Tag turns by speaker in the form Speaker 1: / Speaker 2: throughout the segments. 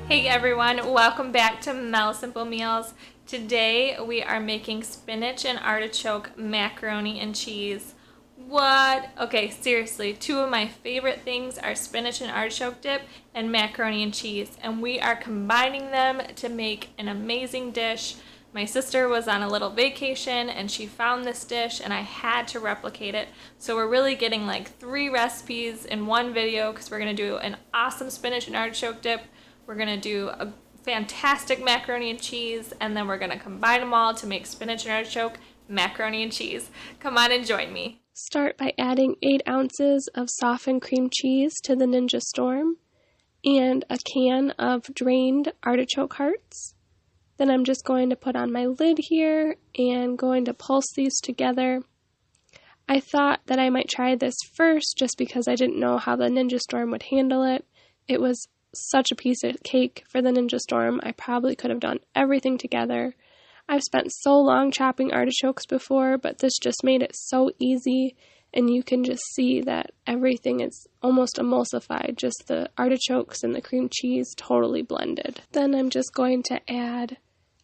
Speaker 1: Hey everyone, welcome back to melssimplemeals. Today we are making spinach and artichoke macaroni and cheese. What? Okay, seriously, two of my favorite things are spinach and artichoke dip and macaroni and cheese, and we are combining them to make an amazing dish. My sister was on a little vacation and she found this dish and I had to replicate it. So we're really getting like 3 recipes in one video because we're going to do an awesome spinach and artichoke dip. We're going to do a fantastic macaroni and cheese, and then we're going to combine them all to make spinach and artichoke macaroni and cheese. Come on and join me.
Speaker 2: Start by adding 8 ounces of softened cream cheese to the Ninja Storm and a can of drained artichoke hearts. Then I'm just going to put on my lid here and going to pulse these together. I thought that I might try this first just because I didn't know how the Ninja Storm would handle it. It was such a piece of cake for the Ninja Storm. I probably could have done everything together. I've spent so long chopping artichokes before, but this just made it so easy, and you can just see that everything is almost emulsified, just the artichokes and the cream cheese totally blended. Then I'm just going to add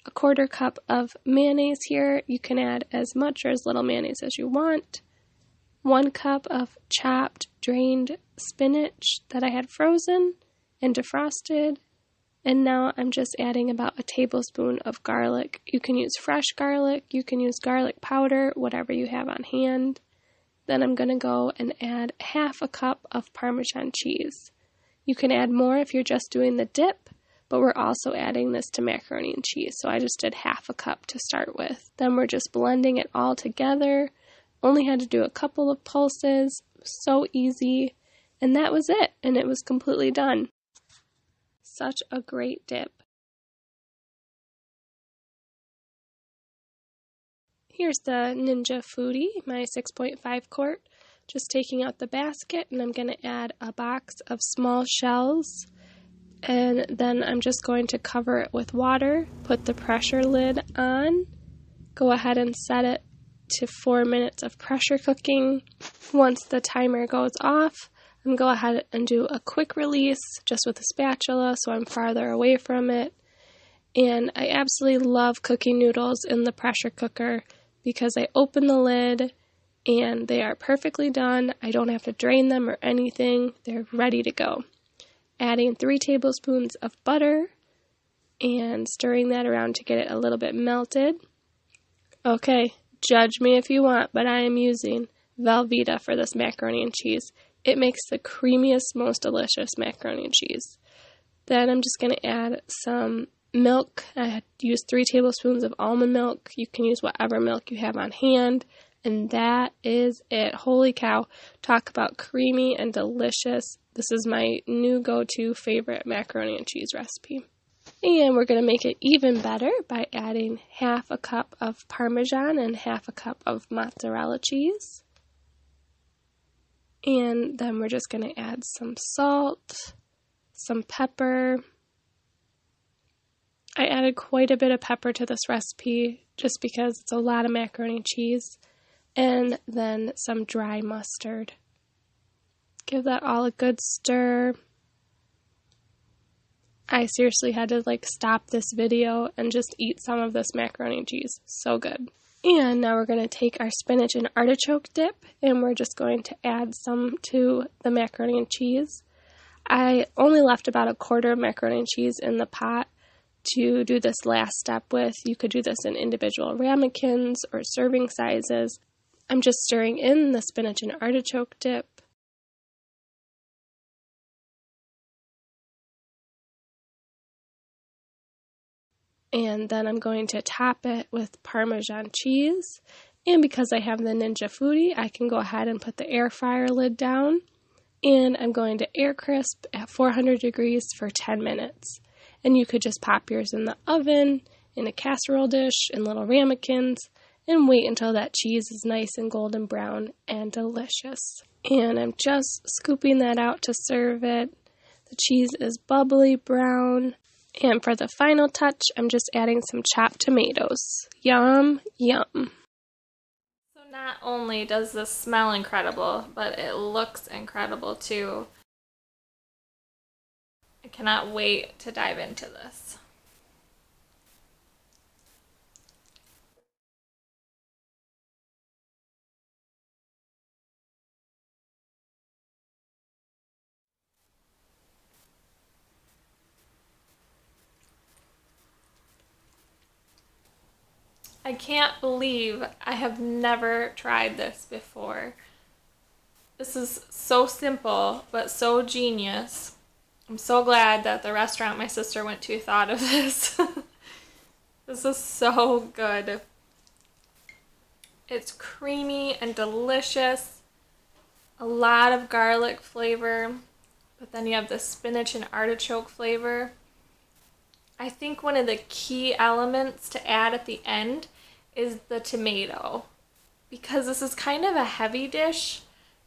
Speaker 2: a 1/4 cup of mayonnaise here. You can add as much or as little mayonnaise as you want. 1 cup of chopped drained spinach that I had frozen and defrosted, and now I'm just adding about a tablespoon of garlic. You can use fresh garlic, you can use garlic powder, whatever you have on hand. Then I'm going to go and add 1/2 cup of Parmesan cheese. You can add more if you're just doing the dip, but we're also adding this to macaroni and cheese, so I just did 1/2 cup to start with. Then we're just blending it all together. Only had to do a couple of pulses, so easy, and that was it, and it was completely done. Such a great dip. Here's the Ninja Foodi, my 6.5 quart. Just taking out the basket, and I'm going to add a box of small shells, and then I'm just going to cover it with water, put the pressure lid on, go ahead and set it to 4 minutes of pressure cooking. Once the timer goes off, I'm going to go ahead and do a quick release just with a spatula so I'm farther away from it. And I absolutely love cooking noodles in the pressure cooker because I open the lid and they are perfectly done. I don't have to drain them or anything. They're ready to go. Adding 3 tablespoons of butter and stirring that around to get it a little bit melted. Okay, judge me if you want, but I am using Velveeta for this macaroni and cheese. It makes the creamiest, most delicious macaroni and cheese. Then I'm just going to add some milk. I used 3 tablespoons of almond milk. You can use whatever milk you have on hand. And that is it. Holy cow. Talk about creamy and delicious. This is my new go-to favorite macaroni and cheese recipe. And we're going to make it even better by adding 1/2 cup of Parmesan and 1/2 cup of mozzarella cheese. And then we're just going to add some salt, some pepper. I added quite a bit of pepper to this recipe just because it's a lot of macaroni and cheese. And then some dry mustard. Give that all a good stir. I seriously had to stop this video and just eat some of this macaroni and cheese. So good. And now we're going to take our spinach and artichoke dip, and we're just going to add some to the macaroni and cheese. I only left about 1/4 macaroni and cheese in the pot to do this last step with. You could do this in individual ramekins or serving sizes. I'm just stirring in the spinach and artichoke dip. And then I'm going to top it with Parmesan cheese. And because I have the Ninja Foodi, I can go ahead and put the air fryer lid down. And I'm going to air crisp at 400 degrees for 10 minutes. And you could just pop yours in the oven, in a casserole dish, in little ramekins, and wait until that cheese is nice and golden brown and delicious. And I'm just scooping that out to serve it. The cheese is bubbly brown. And for the final touch, I'm just adding some chopped tomatoes. Yum, yum.
Speaker 1: So not only does this smell incredible, but it looks incredible too. I cannot wait to dive into this. I can't believe I have never tried this before. This is so simple, but so genius. I'm so glad that the restaurant my sister went to thought of this. This is so good. It's creamy and delicious. A lot of garlic flavor, but then you have the spinach and artichoke flavor. I think one of the key elements to add at the end is the tomato, because this is kind of a heavy dish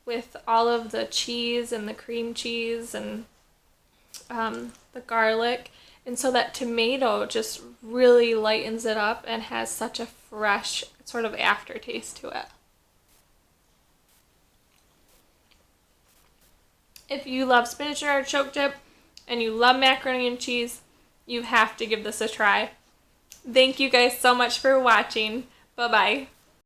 Speaker 1: with all of the cheese and the cream cheese and the garlic, and so that tomato just really lightens it up and has such a fresh sort of aftertaste to it. If you love spinach and artichoke dip and you love macaroni and cheese, you have to give this a try. Thank you guys so much for watching. Bye-bye.